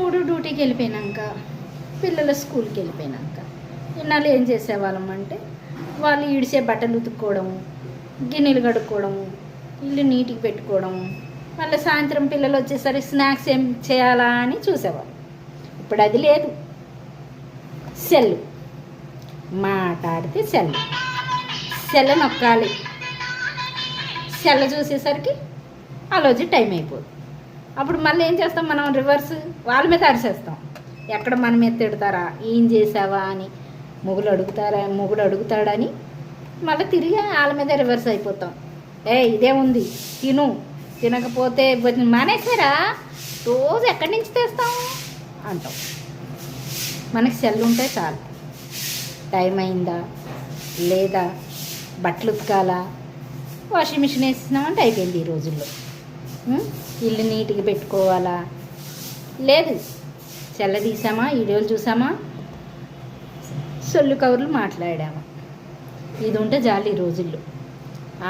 మొగుడు డ్యూటీకి వెళ్ళిపోయినాక, పిల్లలు స్కూల్కి వెళ్ళిపోయినాక ఇన్నాళ్ళు ఏం చేసేవాళ్ళం అంటే, వాళ్ళు ఈడిసే బట్టలు ఉతుక్కోవడము, గిన్నెలు కడుక్కోవడము, ఇల్లు నీట్గా పెట్టుకోవడము, మళ్ళీ సాయంత్రం పిల్లలు వచ్చేసరికి స్నాక్స్ ఏం చేయాలా అని చూసేవాళ్ళం. ఇప్పుడు అది లేదు. సెల్లు మాట్లాడితే సెల్ల నొక్కాలి. సెల్ల చూసేసరికి ఆ రోజు టైం అయిపోతుంది. అప్పుడు మళ్ళీ ఏం చేస్తాం మనం? రివర్స్ వాళ్ళ మీద అరిసేస్తాం. ఎక్కడ మన మీద తిడతారా, ఏం చేసావా అని మొగుడు అడుగుతాడని మళ్ళీ తిరిగి వాళ్ళ మీద రివర్స్ అయిపోతాం. ఇదే ఉంది, తినకపోతే మానేసారా, రోజు ఎక్కడి నుంచి తెస్తాము అంటాం. మనకి సెల్ ఉంటే చాలు. టైం అయిందా లేదా, బట్టలు ఉతకాలా, వాషింగ్ మిషన్ వేసినామంటే అయిపోయింది. ఈ రోజుల్లో ఇల్లు నీట్గా పెట్టుకోవాలా, లేదు సెల్ల తీసామా, వీడియోలు చూసామా, సొల్లు కవర్లు మాట్లాడామా, ఇది ఉంటే చాలు. ఈ రోజుల్లో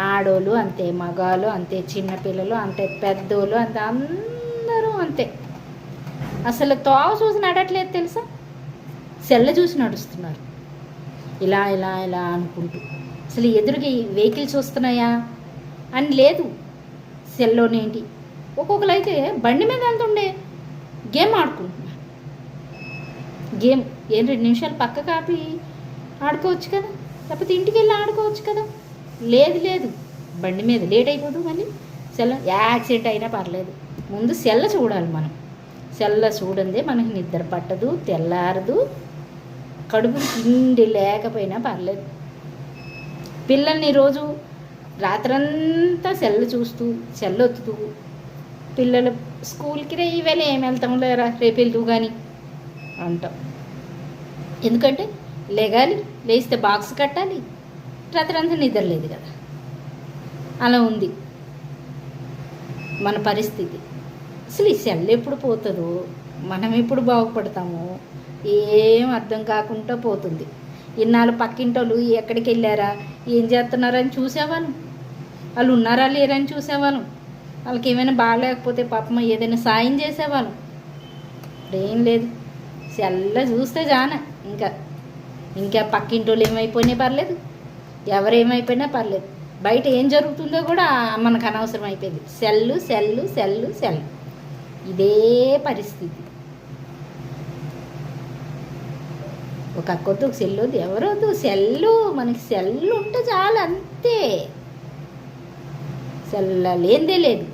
ఆడోళ్ళు అంతే, మగాళ్ళు అంతే, చిన్నపిల్లలు అంతే, పెద్దోళ్ళు అంతే, అందరూ అంతే. అసలు తోవ చూసి నడట్లేదు తెలుసా, సెల్ల చూసి నడుస్తున్నారు. ఇలా ఇలా ఇలా అనుకుంటూ. అసలు ఎదురుగా వెహికల్స్ వస్తున్నాయా అని లేదు. సెల్లోనేంటి, ఒక్కొక్కరు అయితే బండి మీద వెళ్తుండే గేమ్ ఆడుకుంటున్నారు. గేమ్ 2 నిమిషాలు పక్క కాపి ఆడుకోవచ్చు కదా, లేకపోతే ఇంటికి వెళ్ళి ఆడుకోవచ్చు కదా. లేదు, బండి మీద లేట్ అయిపోదు. మళ్ళీ సెల్ల యాక్సిడెంట్ అయినా పర్లేదు, ముందు సెల్ల చూడాలి మనం. సెల్ల చూడందే మనకి నిద్ర పట్టదు, తెల్లారదు, కడుపు తిండి లేకపోయినా పర్లేదు. పిల్లల్ని రోజు రాత్రంతా సెల్ల చూస్తూ సెల్లొత్తుతూ, పిల్లలు స్కూల్కి ఇవేళ ఏం వెళ్తాం లేరా, రేపు వెళ్తూ కానీ అంటాం. ఎందుకంటే లేగాలి, లేస్తే బాక్స్ కట్టాలి, రాత్రంతా నిద్ర లేదు కదా. అలా ఉంది మన పరిస్థితి. అసలు ఈ సెల్ ఎప్పుడు పోతుందో, మనం ఎప్పుడు బాగుపడతామో ఏం అర్థం కాకుండా పోతుంది. ఇన్నాళ్ళు పక్కింటోళ్ళు ఎక్కడికి వెళ్ళారా, ఏం చేస్తున్నారని చూసేవాళ్ళం, వాళ్ళు ఉన్నారా లేరని చూసేవాళ్ళం, వాళ్ళకి ఏమైనా బాగాలేకపోతే పాపం ఏదైనా సాయం చేసేవాళ్ళం. ఇప్పుడేం లేదు, సెల్ల చూస్తే జాన ఇంకా పక్కింటోళ్ళు ఏమైపోయినా పర్లేదు, ఎవరేమైపోయినా పర్లేదు, బయట ఏం జరుగుతుందో కూడా మనకు అనవసరం అయిపోయింది. సెల్లు ఇదే పరిస్థితి. ఒక అక్కొద్దు, ఒక సెల్లు వద్దు, ఎవరొద్దు, సెల్లు మనకి సెల్లు ఉంటే చాలు అంతే. సెల్ల లేనిదే లేదు.